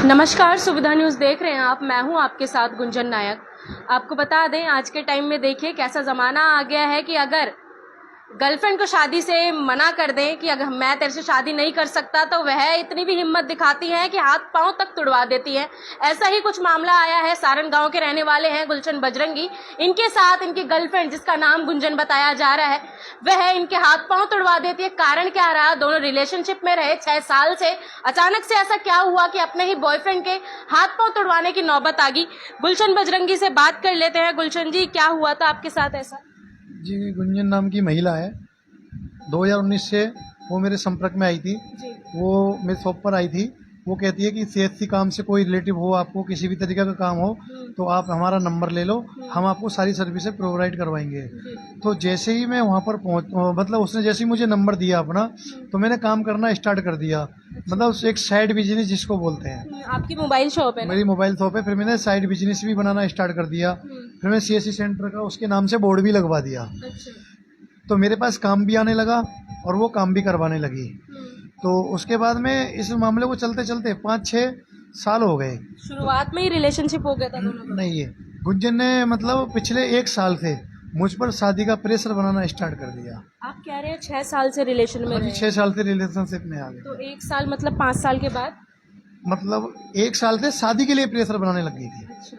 नमस्कार, सुविधा न्यूज़ देख रहे हैं आप। मैं हूं आपके साथ गुंजन नायक। आपको बता दें, आज के टाइम में देखिए कैसा ज़माना आ गया है कि अगर गर्लफ्रेंड को शादी से मना कर दें कि अगर मैं तेरे से शादी नहीं कर सकता, तो वह इतनी भी हिम्मत दिखाती हैं कि हाथ पांव तक तुड़वा देती हैं। ऐसा ही कुछ मामला आया है। सारण गांव के रहने वाले हैं गुलशन बजरंगी। इनके साथ इनकी गर्लफ्रेंड, जिसका नाम गुंजन बताया जा रहा है, वह इनके हाथ पांव तुड़वा देती है। कारण क्या रहा? दोनों रिलेशनशिप में रहे 6 साल से। अचानक से ऐसा क्या हुआ कि अपने ही बॉयफ्रेंड के हाथ पांव तुड़वाने की नौबत आ गई? गुलशन बजरंगी से बात कर लेते हैं। गुलशन जी, क्या हुआ था आपके साथ ऐसा? जी, गुंजन नाम की महिला है। 2019 से वो मेरे संपर्क में आई थी। वो मेरे शॉप पर आई थी। वो कहती है कि सीएससी काम से कोई रिलेटिव हो, आपको किसी भी तरीके का काम हो तो आप हमारा नंबर ले लो, हम आपको सारी सर्विसेज प्रोवाइड करवाएंगे। तो जैसे ही मैं वहाँ पर मतलब उसने जैसे ही मुझे नंबर दिया अपना, तो मैंने काम करना स्टार्ट कर दिया। मतलब एक साइड बिजनेस जिसको बोलते हैं। आपकी मोबाइल शॉप है? मेरी मोबाइल शॉप है। फिर मैंने साइड बिजनेस भी बनाना स्टार्ट कर दिया। फिर मैं सीएससी सेंटर का उसके नाम से बोर्ड भी लगवा दिया। तो मेरे पास काम भी आने लगा और वो काम भी करवाने लगी। तो उसके बाद में इस मामले को चलते चलते 5-6 साल हो गए। शुरुआत में ही रिलेशनशिप हो गया था दोनों का? नहीं, ये गुंजन ने मतलब पिछले 1 साल से मुझ पर शादी का प्रेशर बनाना स्टार्ट कर दिया। आप कह रहे हैं 6 साल से रिलेशन में रहे? 6 साल से रिलेशनशिप में आ गए। तो 1 साल मतलब 5 साल के बाद? मतलब 1 साल से शादी के लिए प्रेशर बनाने लग गई थी। अच्छा,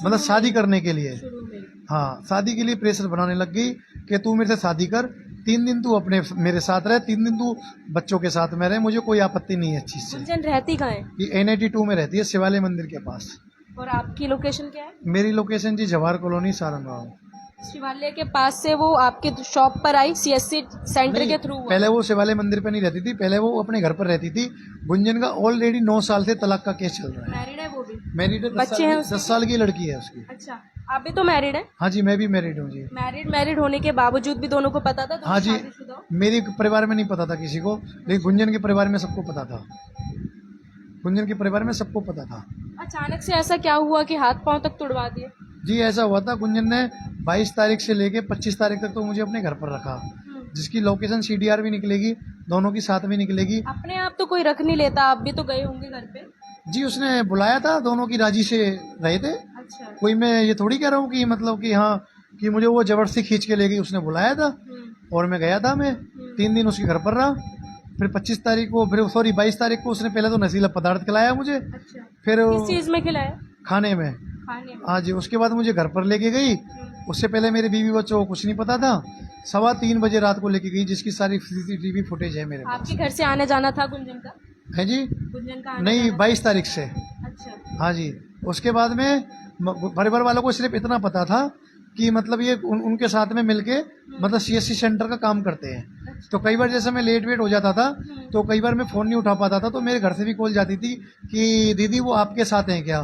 मतलब शादी करने के लिए। शुरू में? हाँ, शादी के लिए प्रेशर बनाने लग गई कि तू मेरे से शादी कर, 3 दिन तू अपने मेरे साथ रहे, 3 दिन तू बच्चों के साथ में रहे, मुझे कोई आपत्ति नहीं है इस चीज से। गुंजन रहती कहाँ है? ये NIT2 में रहती है, शिवालय मंदिर के पास। और आपकी लोकेशन क्या है? मेरी लोकेशन जी जवाहर कॉलोनी, सारण गाँव। शिवालय के पास से वो आपके शॉप पर आई सीएससी सेंटर के थ्रू? पहले वो शिवालय मंदिर पर नहीं रहती थी, पहले वो अपने घर पर रहती थी। गुंजन का ऑलरेडी 9 साल से तलाक का केस चल रहा है। मैरिड है वो भी? मैरिड है, बच्चे हैं? 10 साल की लड़की है उसकी। अच्छा, आप भी तो मैरिड है? हाँ जी, मैं भी मैरिड हूँ जी। मैरिड होने के बावजूद भी दोनों को पता था? हाँ जी, मेरे परिवार में नहीं पता था किसी को, लेकिन गुंजन के परिवार में सबको पता था। गुंजन के परिवार में सबको पता था। अचानक से ऐसा क्या हुआ कि हाथ पांव तक तुड़वा दिए? जी, ऐसा हुआ था। गुंजन ने 22 तारीख से लेके 25 तारीख तक तो मुझे अपने घर पर रखा, जिसकी लोकेशन CDR भी निकलेगी, दोनों की साथ में निकलेगी। अपने आप तो कोई रख नहीं लेता, आप भी तो गए होंगे घर पे? जी, उसने बुलाया था, दोनों की राजी से रहे थे। अच्छा। कोई मैं ये थोड़ी कह रहा हूँ कि मतलब कि हाँ कि मुझे वो जबरदस्ती खींच के ले गई। उसने बुलाया था और मैं गया था। मैं 3 दिन उसके घर पर रहा। फिर 25 तारीख को, फिर 22 तारीख को उसने पहले तो नशीला पदार्थ खिलाया मुझे। अच्छा। फिर किस चीज में खिलाया? खाने में। हाँ जी, उसके बाद मुझे घर पर लेके गई। उससे पहले मेरे बीवी बच्चों को कुछ नहीं पता था। 3:15 बजे रात को लेके गई, जिसकी सारी CCTV फुटेज है मेरे पास। आपके घर से आने जाना था गुंजन का? है जी? गुंजन का नहीं, 22 तारीख से। अच्छा। हाँ जी। उसके बाद में परिवार वालों को सिर्फ इतना पता था कि मतलब ये उनके साथ में मिलके मतलब CSC सेंटर का काम करते हैं। तो कई बार जैसे मैं लेट वेट हो जाता था, तो कई बार मैं फ़ोन नहीं उठा पाता था, तो मेरे घर से भी कॉल जाती थी कि दीदी वो आपके साथ हैं क्या?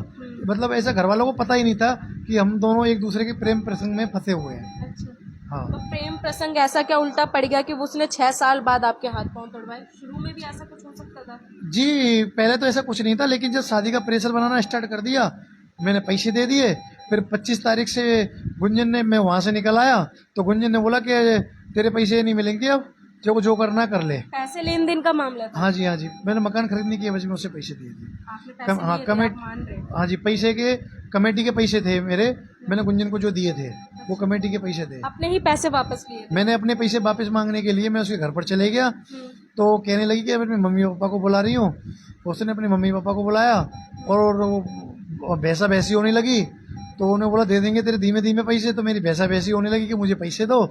मतलब ऐसा घर वालों को पता ही नहीं था कि हम दोनों एक दूसरे के प्रेम प्रसंग में फंसे हुए हैं। अच्छा। हाँ। तो प्रेम प्रसंग ऐसा क्या उल्टा पड़ गया कि उसने 6 साल बाद आपके हाथ पांव तोड़वाए? शुरू में भी ऐसा कुछ हो सकता था? जी, पहले तो ऐसा कुछ नहीं था, लेकिन जब शादी का प्रेशर बनाना स्टार्ट कर दिया, मैंने पैसे दे दिए। फिर 25 तारीख से गुंजन ने, मैं वहाँ से निकल आया तो गुंजन ने बोला कि तेरे पैसे नहीं मिलेंगे, अब जो करना कर ले। पैसे लेन देन का मामला था? हाँ जी, हाँ जी। मैंने मकान खरीदने की वजह में उसे पैसे दिए थे। आपने पैसे लिए थे, आप मान रहे? हाँ जी, पैसे के कमेटी के पैसे थे मेरे। मैंने गुंजन को जो दिए थे वो कमेटी के पैसे थे। अपने ही पैसे वापस लिए? मैंने अपने पैसे वापस मांगने के लिए मैं उसके घर पर चले गया। तो कहने लगी कि मैं अपने मम्मी पापा को बुला रही हूँ। उसने अपने मम्मी पापा को बुलाया और भैंसा भैंसी होने लगी। तो उन्होंने बोला दे देंगे तेरे धीमे धीमे पैसे। तो मेरी भैंसा भैंसी होने लगी कि मुझे पैसे दो।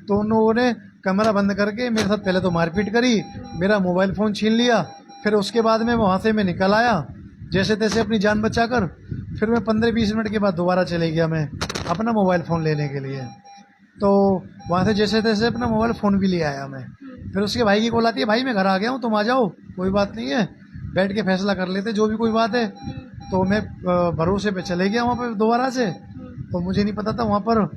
तो उन लोगों ने कमरा बंद करके मेरे साथ पहले तो मारपीट करी, मेरा मोबाइल फ़ोन छीन लिया। फिर उसके बाद में वहाँ से मैं निकल आया जैसे तैसे अपनी जान बचाकर। फिर मैं 15-20 मिनट के बाद दोबारा चले गया मैं अपना मोबाइल फ़ोन लेने के लिए। तो वहाँ से जैसे तैसे अपना मोबाइल फ़ोन भी ले आया मैं। फिर उसके भाई की कॉल आती है, भाई मैं घर आ गया हूँ, तुम आ जाओ, कोई बात नहीं है, बैठ के फैसला कर लेते जो भी कोई बात है। तो मैं भरोसे पे चले गया वहाँ पे दोबारा से। तो मुझे नहीं पता था वहाँ पर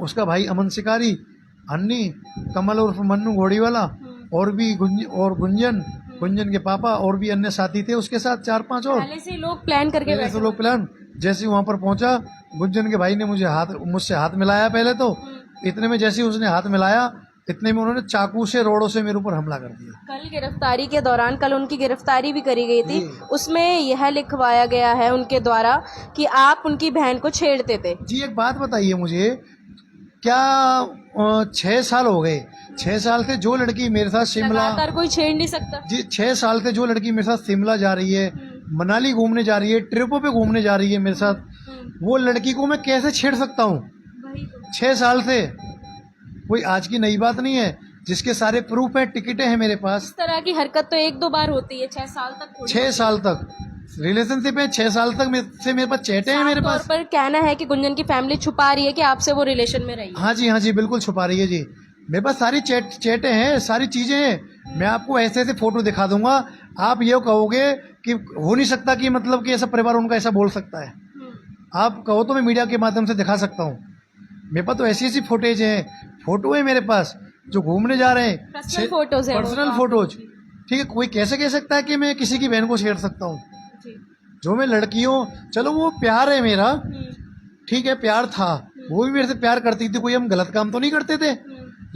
उसका भाई अमन शिकारी, अन्नी, कमल उर्फ मन्नू घोड़ी वाला और भी गुंजन के पापा और भी अन्य साथी थे उसके साथ 4-5 और। पहले से लोग प्लान करके बैठे? लोग प्लान। जैसे वहाँ पर पहुँचा, गुंजन के भाई ने मुझसे हाथ मिलाया। पहले तो इतने में जैसे ही उसने हाथ मिलाया इतने में उन्होंने चाकू से रोड़ों से मेरे ऊपर हमला कर दिया। कल गिरफ्तारी के दौरान, कल उनकी गिरफ्तारी भी करी गई थी, जी। उसमें यह लिखवाया गया है उनके द्वारा कि आप उनकी बहन को छेड़ते थे। जी एक बात बताइए मुझे, क्या 6 साल हो गए, 6 साल से जो लड़की मेरे साथ शिमला, लगातार कोई छेड़ नहीं सकता। जी 6 साल से जो लड़की मेरे साथ शिमला जा रही है, मनाली घूमने जा रही है, ट्रिपों पे घूमने जा रही है मेरे साथ, वो लड़की को मैं कैसे छेड़ सकता हूँ? वही तो। 6 साल से कोई आज की नई बात नहीं है, जिसके सारे प्रूफ है, टिकटें हैं मेरे पास। इस तरह की हरकत तो 1-2 बार होती है, 6 साल तक थोड़ी। 6 साल तक रिलेशनशिप है, 6 साल तक मेरे पास चैटें हैं मेरे साफ पास। तौर पर कहना है कि गुंजन की फैमिली छुपा रही है कि आपसे वो रिलेशन में रही है। हाँ जी बिल्कुल छुपा रही है जी। मेरे पास सारी चैटें हैं, सारी चीजें हैं। मैं आपको ऐसे ऐसे फोटो दिखा दूंगा, आप ये कहोगे कि हो नहीं सकता कि मतलब कि ऐसा परिवार उनका ऐसा बोल सकता है। आप कहो तो मैं मीडिया के माध्यम से दिखा सकता हूँ। मेरे पास तो ऐसी ऐसी फुटेज है, फोटो है मेरे पास जो घूमने जा रहे हैं, पर्सनल फोटोज हैं वो पर्सनल तो फोटोज। ठीक है, कोई कैसे कह सकता है कि मैं किसी की बहन को छेड़ सकता हूँ? जी। जो मैं लड़कियों, चलो वो प्यार है मेरा, ठीक है प्यार था, वो भी मेरे से प्यार करती थी, कोई हम गलत काम तो नहीं करते थे,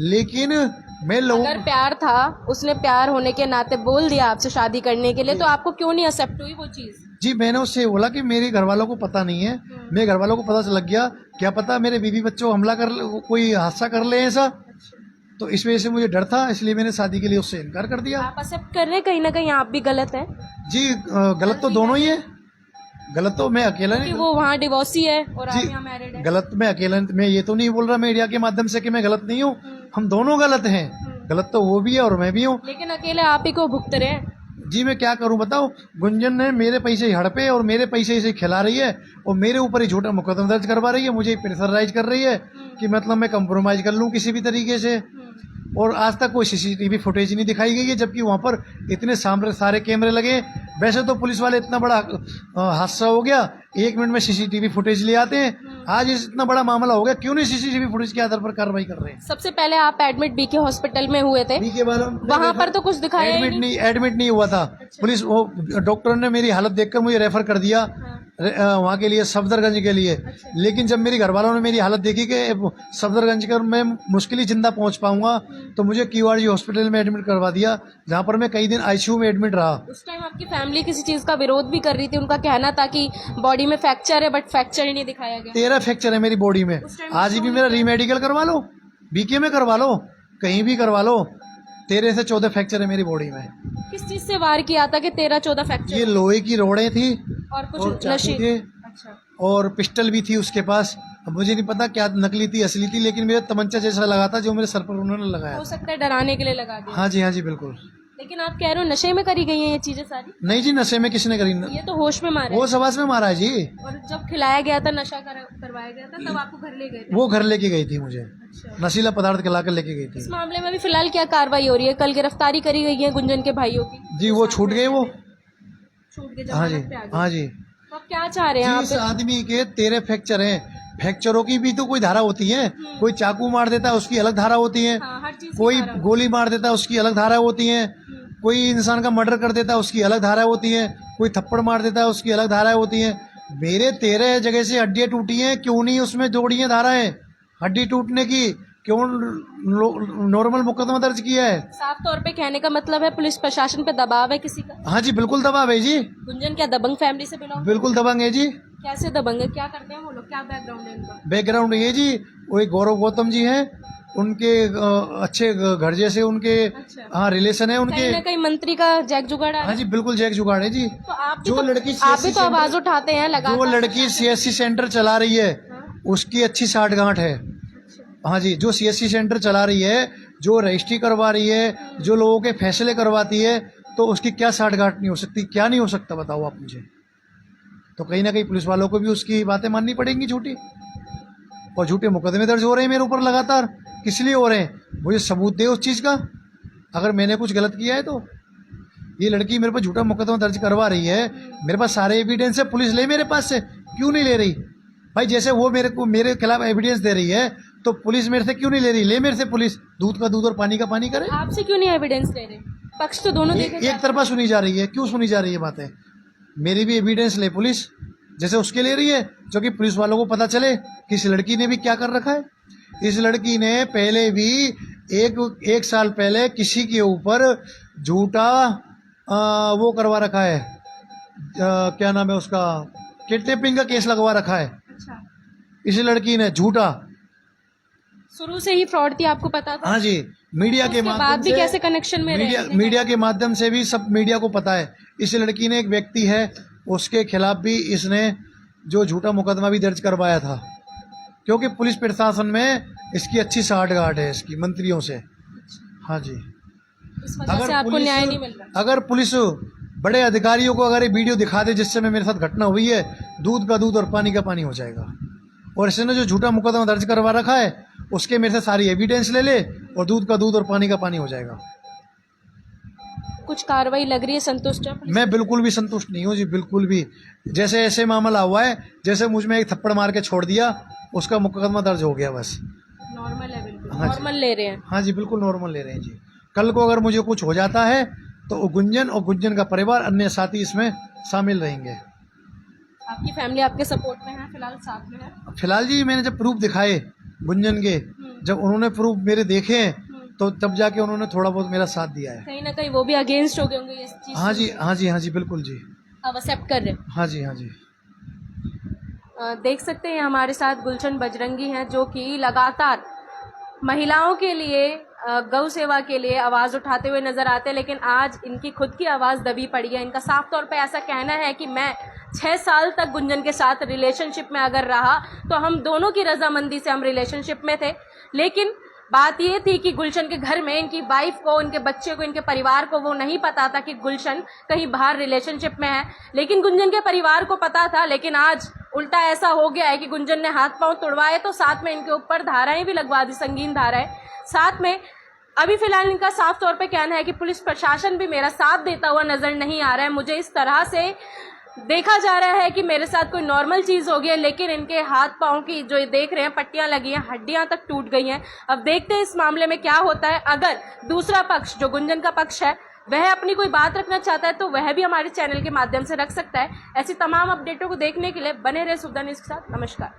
लेकिन मैं लोगों, अगर प्यार था, उसने प्यार होने के नाते बोल दिया आपसे शादी करने के लिए, तो आपको क्यों नहीं एक्सेप्ट हुई वो चीज? जी मैंने उससे बोला कि मेरे घर वालों को पता नहीं है, मेरे घर वालों को पता लग गया, क्या पता मेरे बीवी बच्चों हमला कर कोई हादसा कर ले ऐसा, तो इस वजह से मुझे डर था, इसलिए मैंने शादी के लिए उससे इनकार कर दिया। आप एक्सेप्ट कर रहे हैं कहीं ना कहीं आप भी गलत है? जी गलत तो दोनों ही है, गलत तो मैं अकेला कि नहीं, वो वहाँ डिवोर्सी है और आप जी यहाँ मैरिड है। गलत मैं अकेला, मैं ये तो नहीं बोल रहा मीडिया के माध्यम से कि मैं गलत नहीं हूँ, हम दोनों गलत हैं, गलत तो वो भी है और मैं भी हूँ। लेकिन अकेले आप ही को भुगत रहे हैं। जी मैं क्या करूं बताओ, गुंजन ने मेरे पैसे ही हड़पे और मेरे पैसे इसे खिला रही है और मेरे ऊपर ही झूठा मुकदमा दर्ज करवा रही है, मुझे प्रेशराइज कर रही है कि मतलब मैं कंप्रोमाइज कर लूं किसी भी तरीके से। और आज तक कोई सीसीटीवी फुटेज नहीं दिखाई गई है, जबकि वहां पर इतने सारे कैमरे लगे। वैसे तो पुलिस वाले इतना बड़ा हादसा हो गया, 1 मिनट में सीसीटीवी फुटेज ले आते हैं, आज इतना बड़ा मामला हो गया, क्यों नहीं सीसीटीवी फुटेज के आधार पर कार्रवाई कर रहे हैं? सबसे पहले आप एडमिट बीके हॉस्पिटल में हुए थे, के बारे में वहाँ पर तो कुछ दिखाया ही नहीं। एडमिट नहीं हुआ था। पुलिस वो डॉक्टर ने मेरी हालत देखकर मुझे रेफर कर दिया वहाँ के लिए, सफदरगंज के लिए। लेकिन जब मेरी घर वालों ने मेरी हालत देखी कि सफदरगंज कर मैं मुश्किल ही जिंदा पहुँच पाऊंगा, तो मुझे QRG हॉस्पिटल में एडमिट करवा दिया, जहाँ पर मैं कई दिन ICU में एडमिट रहा। उस टाइम आपकी फैमिली किसी चीज का विरोध भी कर रही थी, उनका कहना था कि बॉडी में फ्रैक्चर है, बट फ्रैक्चर ही नहीं दिखाया गया। 13 फ्रैक्चर है मेरी बॉडी में, आज भी मेरा रीमेडिकल करवा लो, BK में करवा लो, कहीं भी करवा लो, 13 से 14 फ्रैक्चर है मेरी बॉडी में। किस चीज से वार किया था कि 13-14 फ्रैक्चर? ये लोहे की रोड़ें थी और और कुछ चाकू नशे? थे अच्छा। और पिस्टल भी थी उसके पास। अब मुझे नहीं पता क्या नकली थी असली थी, लेकिन मेरा तमंचा जैसा लगा था जो मेरे सर पर उन्होंने लगाया हो था। सकता है डराने के लिए लगा दिया। हाँ जी बिल्कुल। लेकिन आप कह रहे हो नशे में करी गई हैं ये चीजें सारी? नहीं जी, नशे में किसने करी? ये तो होश में मारे। वो सवास में मारा है जी। और जब खिलाया गया था, नशा करवाया गया था, तब आपको घर ले गए थे? वो घर लेके गई थी मुझे, अच्छा। नशीला पदार्थ खिला कर लेके गई इस थी मामले में भी फिलहाल क्या कार्रवाई हो रही है? कल गिरफ्तारी करी गई है गुंजन के भाइयों की जी। वो छूट गए, वो छूट के हाँ जी जमानत पे आ गए। हाँ जी। तो आप क्या चाह रहे हैं जी, इस आप? आदमी के 13 फ्रैक्चर हैं। फ्रैक्चरों की भी तो कोई धारा होती है, कोई चाकू मार देता है उसकी अलग धारा होती है, हाँ, हर चीज की कोई धारा होती गोली मार देता है उसकी अलग धारा होती है, कोई इंसान का मर्डर कर देता है उसकी अलग धारा होती है, कोई थप्पड़ मार देता है उसकी अलग धारा होती है। मेरे 13 जगह से हड्डियां टूटी हैं, क्यों नहीं उसमें जोड़ी है धाराएं? हड्डी टूटने की क्यों नॉर्मल मुकदमा दर्ज किया है? साफ तौर पे कहने का मतलब है पुलिस प्रशासन पे दबाव है किसी का? हाँ जी बिल्कुल दबाव है जी, गुंजन क्या दबंग फैमिली से बिलोंग? बिल्कुल दबंग है जी। कैसे दबंग है? क्या करते हैं वो लोग? क्या बैकग्राउंड है उनका? बैकग्राउंड ये जी, वो एक गौरव गौतम जी हैं, उनके अच्छे घर जैसे उनके अच्छा। हाँ रिलेशन है उनके। कहीं ना कहीं मंत्री का जैक जुगाड़ है। हाँ जी बिल्कुल जैक जुगाड़ है जी। तो आप भी जो तो, लड़की आप भी CSC तो आवाज उठाते हैं जो लगातार। लड़की CSC सेंटर चला रही है उसकी अच्छी साठगांठ है। हाँ जी, जो CSC सेंटर चला रही है, जो रजिस्ट्री करवा रही है, जो लोगों के फैसले करवाती है, तो उसकी क्या साठगांठ नहीं हो सकती? क्या नहीं हो सकता बताओ आप मुझे? तो कहीं ना कहीं पुलिस वालों को भी उसकी बातें माननी पड़ेंगी झूठी, और झूठे मुकदमे दर्ज हो रहे हैं मेरे ऊपर लगातार। किस लिए हो रहे हैं? मुझे सबूत दे उस चीज़ का, अगर मैंने कुछ गलत किया है तो। ये लड़की मेरे पर झूठा मुकदमा दर्ज करवा रही है, मेरे पास सारे एविडेंस है, पुलिस ले मेरे पास से, क्यों नहीं ले रही भाई? जैसे वो मेरे खिलाफ एविडेंस दे रही है, तो पुलिस मेरे से क्यों नहीं ले रही? ले मेरे से पुलिस, दूध का दूध और पानी का पानी करे। आपसे क्यों नहीं एविडेंस ले रहे? पक्ष तो दोनों देखे। एक तरफा सुनी जा रही है, क्यों सुनी जा रही है बातें? मेरी भी एविडेंस ले पुलिस, जैसे उसके ले रही है, जो कि पुलिस वालों को पता चले कि इस लड़की ने भी क्या कर रखा है। इस लड़की ने पहले भी एक साल पहले किसी के ऊपर झूठा वो करवा रखा है, क्या नाम है उसका, किडनैपिंग का केस लगवा रखा है अच्छा, इस लड़की ने, झूठा। शुरू से ही फ्रॉड थी, आपको पता था? हाँ जी, मीडिया के उसके बाद माध्यम भी से, कैसे कनेक्शन में रहे? मीडिया के माध्यम से भी सब मीडिया को पता है। इस लड़की ने, एक व्यक्ति है उसके खिलाफ भी इसने जो झूठा मुकदमा भी दर्ज करवाया था, क्योंकि पुलिस प्रशासन में इसकी अच्छी साठगांठ है इसकी मंत्रियों से। हाँ जी, इस वजह से आपको न्याय नहीं मिल रहा। अगर पुलिस बड़े अधिकारियों को अगर ये वीडियो दिखा दे जिससे मेरे साथ घटना हुई है, दूध का दूध और पानी का पानी हो जाएगा। और इसने जो झूठा मुकदमा दर्ज करवा रखा है उसके मेरे से सारी एविडेंस ले ले और दूध का दूध और पानी का पानी हो जाएगा। कुछ कार्रवाई लग रही है, संतुष्ट है? मैं बिल्कुल भी संतुष्ट नहीं हूँ जी, बिल्कुल भी। जैसे ऐसे मामला हुआ है, जैसे मुझ में एक थप्पड़ मार के छोड़ दिया, उसका मुकदमा दर्ज हो गया बस। नॉर्मल है, बिल्कुल हाँ जी। नॉर्मल ले रहे हैं। हाँ जी, बिल्कुल नॉर्मल ले रहे हैं जी। कल को अगर मुझे कुछ हो जाता है तो गुंजन और गुंजन का परिवार, अन्य साथी इसमें शामिल रहेंगे। आपकी फैमिली आपके सपोर्ट में है, फिलहाल साथ में है? फिलहाल जी मैंने जब प्रूफ दिखाए गुंजन के, जब उन्होंने प्रूफ मेरे देखे तो तब जाके उन्होंने थोड़ा बहुत मेरा साथ दिया है। कहीं ना कहीं वो भी अगेंस्ट हो गए होंगे इस चीज हाँ जी, हाँ जी, हाँ जी, बिल्कुल जी। अब एक्सेप्ट कर रहे हैं? हाँ जी, हाँ जी। देख सकते हैं हमारे साथ गुलशन बजरंगी हैं, जो कि लगातार महिलाओं के लिए, गौ सेवा के लिए आवाज़ उठाते हुए नजर आते हैं, लेकिन आज इनकी खुद की आवाज़ दबी पड़ी है। इनका साफ तौर पे ऐसा कहना है कि मैं 6 साल तक गुंजन के साथ रिलेशनशिप में अगर रहा तो हम दोनों की रजामंदी से हम रिलेशनशिप में थे, लेकिन बात ये थी कि गुलशन के घर में इनकी वाइफ को, इनके बच्चे को, इनके परिवार को वो नहीं पता था कि गुलशन कहीं बाहर रिलेशनशिप में है, लेकिन गुंजन के परिवार को पता था। लेकिन आज उल्टा ऐसा हो गया है कि गुंजन ने हाथ पांव तुड़वाए तो साथ में इनके ऊपर धाराएं भी लगवा दी, संगीन धाराएं। साथ में अभी फिलहाल इनका साफ तौर पे कहना है कि पुलिस प्रशासन भी मेरा साथ देता हुआ नजर नहीं आ रहा है, मुझे इस तरह से देखा जा रहा है कि मेरे साथ कोई नॉर्मल चीज हो गई है, लेकिन इनके हाथ पांव की जो ये देख रहे हैं पट्टियां लगी हैं, हड्डियां तक टूट गई हैं। अब देखते हैं इस मामले में क्या होता है। अगर दूसरा पक्ष जो गुंजन का पक्ष है वह अपनी कोई बात रखना चाहता है तो वह भी हमारे चैनल के माध्यम से रख सकता है। ऐसी तमाम अपडेटों को देखने के लिए बने रहे सुविधा न्यूज़ के साथ। नमस्कार।